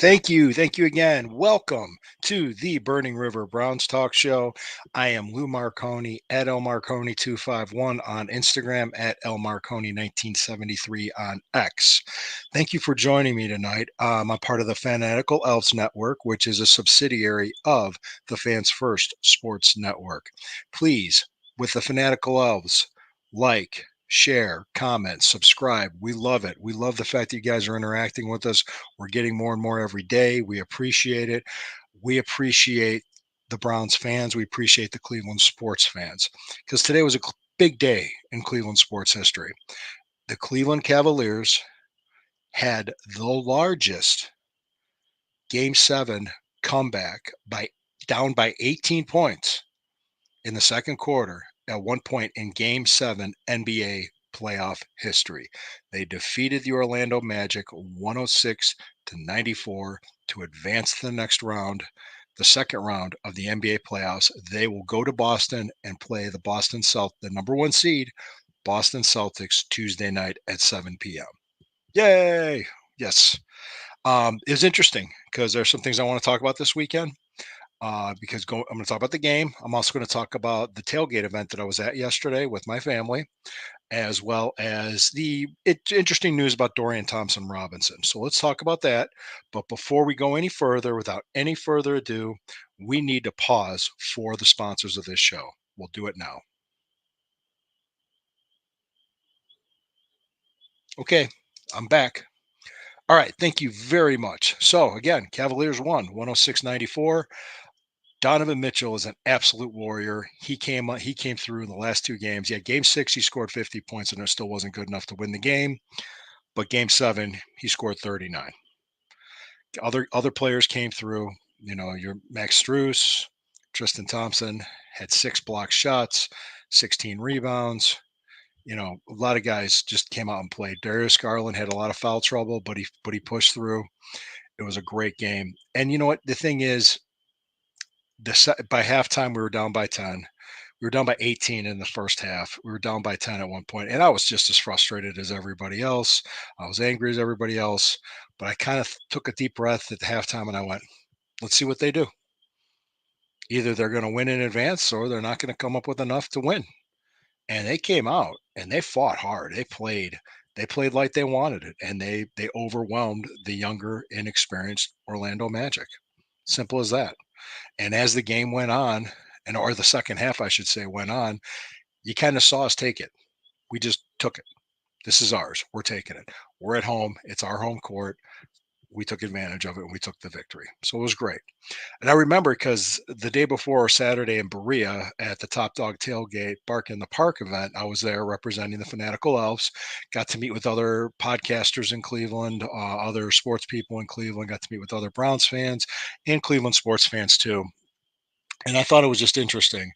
Thank you. Thank you again. Welcome to the Burning River Browns Talk Show. I am Lou Marconi at L Marconi251 on Instagram, at L Marconi 1973 on X. Thank you for joining me tonight. I'm part of the Fanatical Elves Network, which is a subsidiary of the Fans First Sports Network. Please, with the Fanatical Elves, like, share, comment, subscribe. We love it. We love the fact that you guys are interacting with us. We're getting more and more every day. We appreciate it. We appreciate the Browns fans. We appreciate the Cleveland sports fans because today was a big day in Cleveland sports history. The Cleveland Cavaliers had the largest game 7 comeback by down by 18 points in the second quarter at one point in game 7 NBA playoff history. They defeated the Orlando Magic 106-94 to advance to the next round, the second round of the NBA playoffs. They will go to Boston and play the number 1 seed, Boston Celtics, Tuesday night at 7 p.m. Yay! Yes. It was interesting because there's some things I want to talk about this weekend. I'm going to talk about the game. I'm also going to talk about the tailgate event that I was at yesterday with my family, as well as interesting news about Dorian Thompson Robinson. So let's talk about that. But before we go any further, without any further ado, we need to pause for the sponsors of this show. We'll do it now. Okay, I'm back. All right, thank you very much. So again, Cavaliers won 106-94. Donovan Mitchell is an absolute warrior. He came through in the last 2 games. Yeah, game 6 he scored 50 points and it still wasn't good enough to win the game. But game 7 he scored 39. Other players came through. Your Max Strus, Tristan Thompson had 6 blocked shots, 16 rebounds. A lot of guys just came out and played. Darius Garland had a lot of foul trouble, but he pushed through. It was a great game. And you know what? The thing is, by halftime we were down by 10. We were down by 18 in the first half. We were down by 10 at one point, and I was just as frustrated as everybody else. I was angry as everybody else, but I kind of took a deep breath at the halftime and I went, let's see what they do. Either they're going to win in advance or they're not going to come up with enough to win. And they came out and they fought hard. They played like they wanted it, and they overwhelmed the younger, inexperienced Orlando Magic. Simple as that. And as the game went on, or the second half, I should say, went on, you kind of saw us take it. We just took it. This is ours. We're taking it. We're at home. It's our home court. We took advantage of it and we took the victory. So it was great. And I remember because the day before, Saturday in Berea at the Top Dog Tailgate Bark in the Park event, I was there representing the Fanatical Elves. Got to meet with other podcasters in Cleveland, other sports people in Cleveland. Got to meet with other Browns fans and Cleveland sports fans too. And I thought it was just interesting.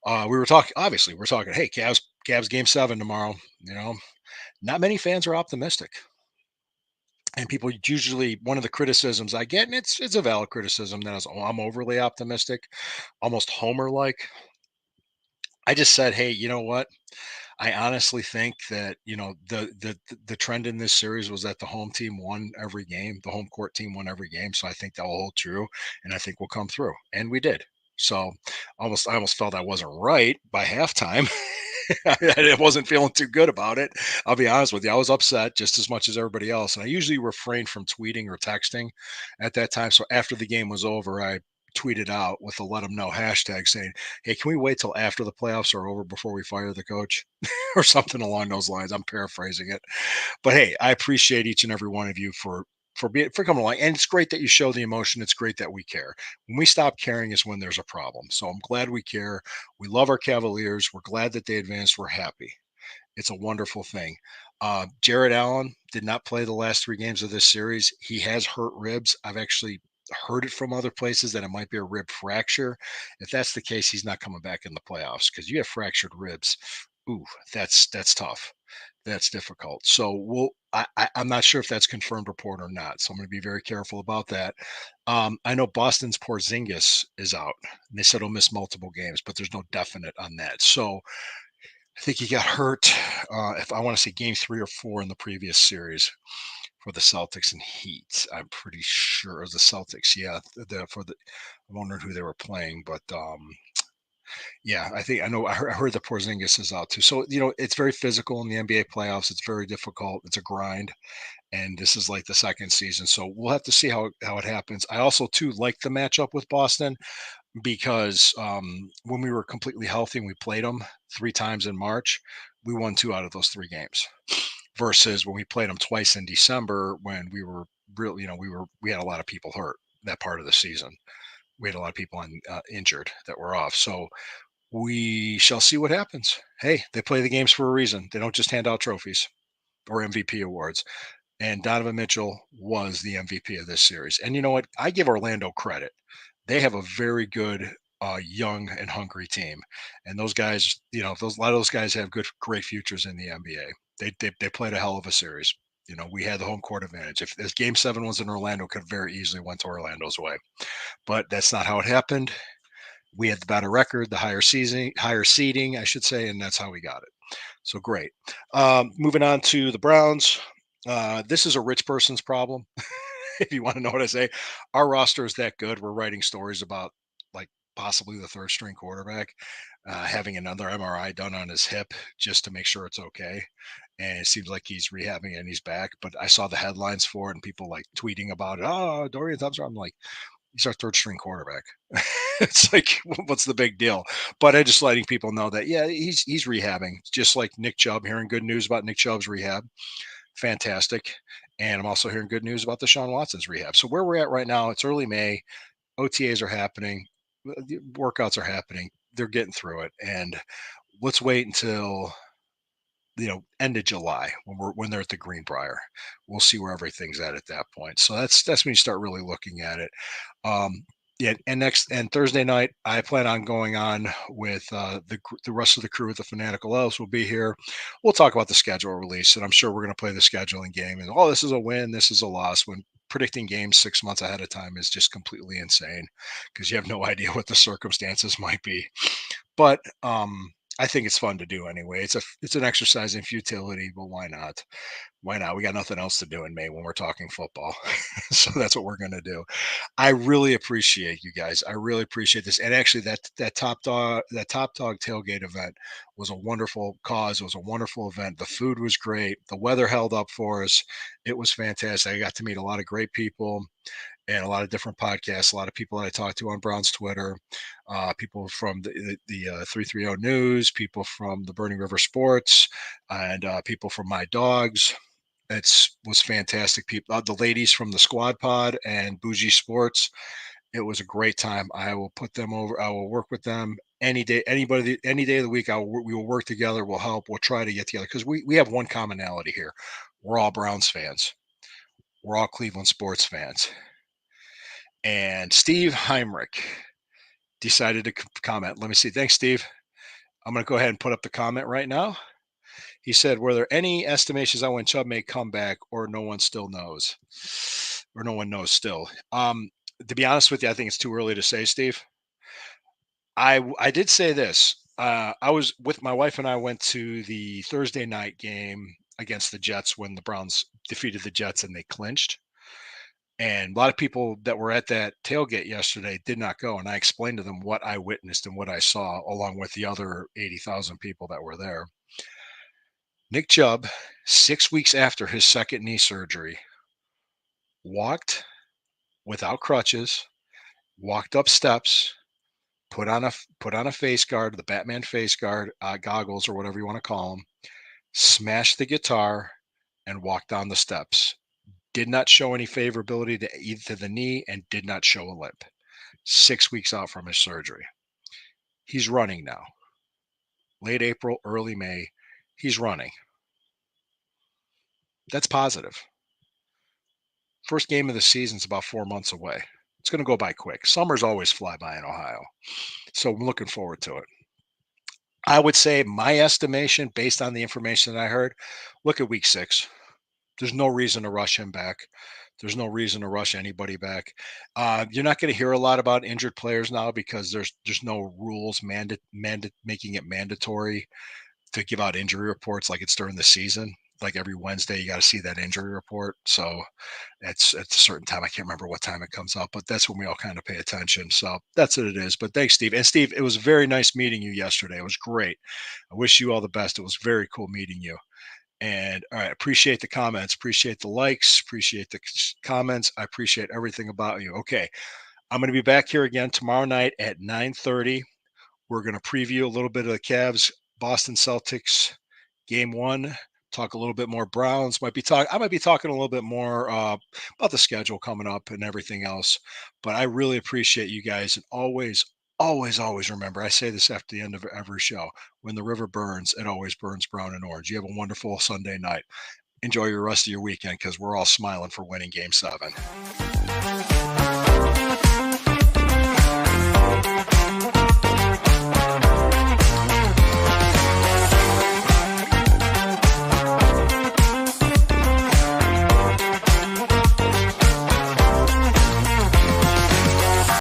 Obviously, we're talking, hey, Cavs game 7 tomorrow. Not many fans are optimistic. And people usually, one of the criticisms I get, and it's a valid criticism, that is, oh, I'm overly optimistic, almost Homer like. I just said, hey, you know what? I honestly think that the trend in this series was that the home team won every game, the home court team won every game. So I think that will hold true, and I think we'll come through, and we did. So I almost felt I wasn't right by halftime. I wasn't feeling too good about it. I'll be honest with you. I was upset just as much as everybody else. And I usually refrain from tweeting or texting at that time. So after the game was over, I tweeted out with a let them know hashtag saying, hey, can we wait till after the playoffs are over before we fire the coach or something along those lines? I'm paraphrasing it. But hey, I appreciate each and every one of you for coming along. And it's great that you show the emotion. It's great that we care. When we stop caring is when there's a problem. So I'm glad we care. We love our Cavaliers. We're glad that they advanced. We're happy. It's a wonderful thing. Jared Allen did not play the last 3 games of this series. He has hurt ribs. I've actually heard it from other places that it might be a rib fracture. If that's the case, he's not coming back in the playoffs because you have fractured ribs. Ooh, that's tough. That's difficult. So I'm not sure if that's confirmed report or not. So I'm going to be very careful about that. I know Boston's Porzingis is out. And they said he'll miss multiple games, but there's no definite on that. So I think he got hurt. If I want to say game 3 or 4 in the previous series for the Celtics and Heat. I'm pretty sure it was the Celtics. Yeah, I'm wondering who they were playing, but yeah, I think I heard the Porzingis is out too. So it's very physical in the NBA playoffs. It's very difficult. It's a grind, and this is like the second season. So we'll have to see how it happens. I also too like the matchup with Boston because when we were completely healthy and we played them 3 times in March, we won 2 out of those 3 games. Versus when we played them twice in December, when we were really, we had a lot of people hurt that part of the season. We had a lot of people injured that were off. So we shall see what happens. Hey, they play the games for a reason. They don't just hand out trophies or MVP awards. And Donovan Mitchell was the MVP of this series. And you know what? I give Orlando credit. They have a very good young and hungry team, and those guys, a lot of those guys have great futures in the NBA. They played a hell of a series. We had the home court advantage. If Game 7 was in Orlando, could very easily went to Orlando's way, but that's not how it happened. We had the better record, the higher seeding, I should say, and that's how we got it. So great. Moving on to the Browns. This is a rich person's problem. If you want to know what I say, our roster is that good. We're writing stories about like possibly the third string quarterback having another MRI done on his hip just to make sure it's okay. And it seems like he's rehabbing and he's back. But I saw the headlines for it and people like tweeting about it. Oh, Dorian Thompson. I'm like, he's our third string quarterback. It's like, what's the big deal? But I just letting people know that yeah, he's rehabbing, just like Nick Chubb. Hearing good news about Nick Chubb's rehab, fantastic. And I'm also hearing good news about Deshaun Watson's rehab. So where we're at right now, it's early May. OTAs are happening, workouts are happening. They're getting through it, and let's wait until end of July when they're at the Greenbrier. We'll see where everything's at that point. So that's when you start really looking at it. Um, yeah, and Thursday night, I plan on going on with the rest of the crew at the Fanatical Elves will be here. We'll talk about the schedule release, and I'm sure we're going to play the scheduling game. And this is a win, this is a loss. When predicting games 6 months ahead of time is just completely insane because you have no idea what the circumstances might be. But I think it's fun to do anyway. It's an exercise in futility, but why not? Why not? We got nothing else to do in May when we're talking football, so that's what we're going to do. I really appreciate you guys. I really appreciate this. And actually, that top dog tailgate event was a wonderful cause. It was a wonderful event. The food was great. The weather held up for us. It was fantastic. I got to meet a lot of great people and a lot of different podcasts, a lot of people that I talked to on Brown's Twitter, people from the 330 News, people from the Burning River Sports, and people from My Dogs. It was fantastic. People, the ladies from the Squad Pod and Bougie Sports. It was a great time. I will put them over. I will work with them any day, any day of the week. We will work together. We'll help. We'll try to get together because we have one commonality here. We're all Browns fans. We're all Cleveland sports fans. And Steve Heinrich decided to comment. Let me see. Thanks, Steve. I'm going to go ahead and put up the comment right now. He said, "Were there any estimations on when Chubb may come back, or no one still knows, or no one knows still?" To be honest with you, I think it's too early to say, Steve. I did say this. I was with my wife and I went to the Thursday night game against the Jets when the Browns defeated the Jets and they clinched. And a lot of people that were at that tailgate yesterday did not go. And I explained to them what I witnessed and what I saw, along with the other 80,000 people that were there. Nick Chubb, 6 weeks after his second knee surgery, walked without crutches, walked up steps, put on a face guard, the Batman face guard, goggles or whatever you want to call them, smashed the guitar, and walked down the steps. Did not show any favorability to either the knee and did not show a limp. 6 weeks out from his surgery. He's running now. Late April, early May, he's running. That's positive. First game of the season is about 4 months away. It's going to go by quick. Summers always fly by in Ohio. So I'm looking forward to it. I would say my estimation, based on the information that I heard, look at week 6. There's no reason to rush him back. There's no reason to rush anybody back. You're not going to hear a lot about injured players now because there's no rules making it mandatory to give out injury reports like it's during the season. like every Wednesday, you got to see that injury report. So it's at a certain time. I can't remember what time it comes out, but that's when we all kind of pay attention. So that's what it is. But thanks, Steve. And Steve, it was very nice meeting you yesterday. It was great. I wish you all the best. It was very cool meeting you. And all right, appreciate the comments, appreciate the likes, appreciate the comments. I appreciate everything about you. Okay, I'm going to be back here again tomorrow night at 9:30. We're going to preview a little bit of the Cavs Boston Celtics game one. Talk a little bit more Browns. I might be talking a little bit more about the schedule coming up and everything else. But I really appreciate you guys, and always remember. I say this after the end of every show: when the river burns, it always burns brown and orange. You have a wonderful Sunday night. Enjoy your rest of your weekend because we're all smiling for winning Game 7.